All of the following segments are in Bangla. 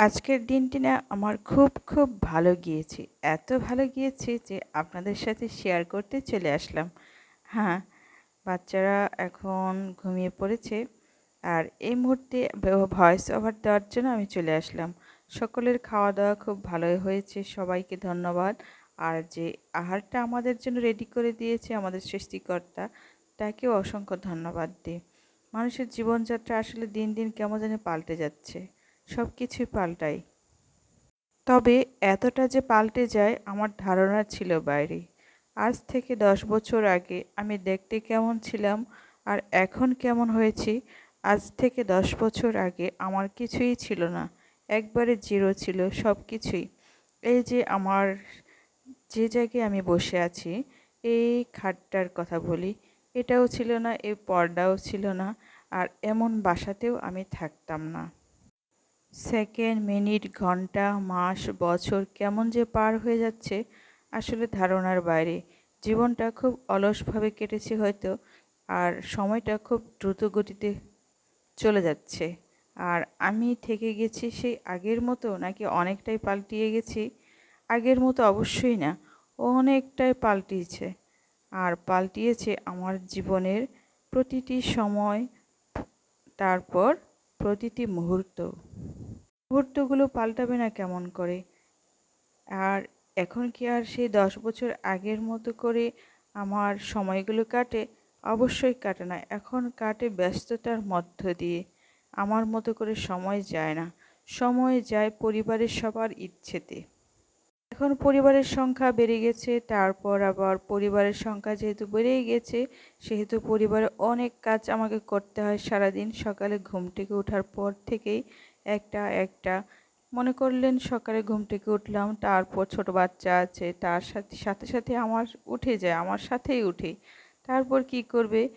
আজকের দিনটি না আমার খুব ভালো গিয়েছে। এত ভালো গিয়েছে যে আপনাদের সাথে শেয়ার করতে চলে আসলাম। হ্যাঁ, বাচ্চারা এখন ঘুমিয়ে পড়েছে। আর এই মুহূর্তে ভয়েস ওভার দেওয়ার জন্য আমি চলে আসলাম। সকলের খাওয়া-দাওয়া খুব ভালোই হয়েছে। সবাইকে ধন্যবাদ। আর যে আহারটা আমাদের জন্য রেডি করে দিয়েছে আমাদের সৃষ্টিকর্তা, তাকেও অসংখ্য ধন্যবাদ দিই। মানুষের জীবনযাত্রা আসলে দিন কেমন জানি পাল্টে যাচ্ছে। সব কিছুই পাল্টায়। তবে এতটা যে পাল্টে যায় আমার ধারণা ছিল বাইরে। আজ থেকে ১০ বছর আগে আমি দেখতে কেমন ছিলাম আর এখন কেমন হয়েছি, আজ থেকে ১০ বছর আগে আমার কিছুই ছিল না। একবারে জিরো ছিল সব কিছুই। এই যে আমার যে জায়গায় আমি বসে আছি, এই খাটটার কথা বলি, এটাও ছিল না, এই পর্দাও ছিল না, আর এমন বাসাতেও আমি থাকতাম না। সেকেন্ড, মিনিট, ঘন্টা, মাস, বছর কেমন যে পার হয়ে যাচ্ছে আসলে ধারণার বাইরে। জীবনটা খুব অলসভাবে কেটেছে হয়তো, আর সময়টা খুব দ্রুত গতিতে চলে যাচ্ছে। আর আমি থেকে গেছি সেই আগের মতো নাকি অনেকটাই পাল্টিয়ে গেছি? আগের মতো অবশ্যই না, অনেকটাই পাল্টিয়েছে। আর পাল্টিয়েছে আমার জীবনের প্রতিটি সময়, তারপর প্রতিটি মুহূর্ত। মুহূর্তগুলো পাল্টাবে না কেমন করে? আর এখন কি আর সেই ১০ বছর আগের মতো করে আমার সময়গুলো কাটে? অবশ্যই কাটে না। এখন কাটে ব্যস্ততার মধ্য দিয়ে। আমার মতো করে সময় যায় না। সময় যায় পরিবারের সবার ইচ্ছেতে। এখন পরিবারের সংখ্যা বেড়ে গেছে, তারপর আবার পরিবারের সংখ্যা যেহেতু বেড়েই গেছে, সেহেতু পরিবারে অনেক কাজ আমাকে করতে হয় সারাদিন। সকালে ঘুম থেকে ওঠার পর থেকেই একটা মনে করলেন সকালে ঘুম থেকে উঠলাম, তারপর ছোট বাচ্চা আছে, তার সাথে আমার উঠে যায়, আমার সাথেই উঠে। তারপর কি করবে?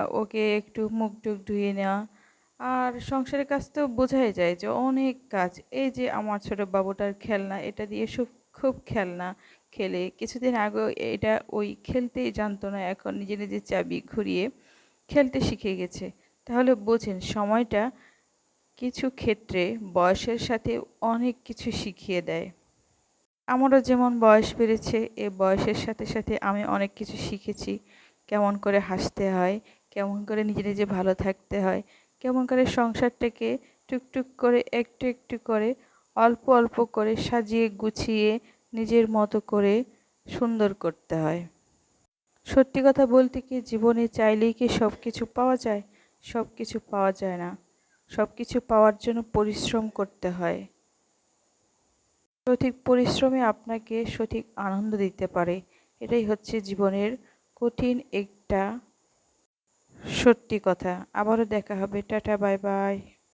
ওকে একটু মুখ-টুখ ধুয়ে নেওয়া। আর সংসারের কাজ তো বোঝাই যায় যে অনেক কাজ। এই যে আমার ছোট বাবুটার খেলনা, এটা দিয়ে খুব খেলনা খেলে। কিছুদিন আগেও এটা ওই খেলতেই জানতো না, এখন নিজে চাবি ঘুরিয়ে খেলতে শিখে গেছে। তাহলে বোঝেন সময়টা কিছু ক্ষেত্রে বয়সের সাথে অনেক কিছু শিখিয়ে দেয়। আমারও যেমন বয়স বেড়েছে, এ বয়সের সাথে আমি অনেক কিছু শিখেছি। কেমন করে হাসতে হয়, কেমন করে নিজে ভালো থাকতে হয়, কেমন করে সংসারটাকে টুকটুক করে একটু করে অল্প করে সাজিয়ে গুছিয়ে নিজের মতো করে সুন্দর করতে হয়। সত্যি কথা বলতে কি, জীবনে চাইলেই কি সব কিছু পাওয়া যায়? সব কিছু পাওয়া যায় না। সব কিছু পাওয়ার জন্য পরিশ্রম করতে হয়। সঠিক পরিশ্রমই আপনাকে সঠিক আনন্দ দিতে পারে। এটাই হচ্ছে জীবনের কঠিন একটা সত্যি কথা। আবারও দেখা হবে। Tata, bye bye.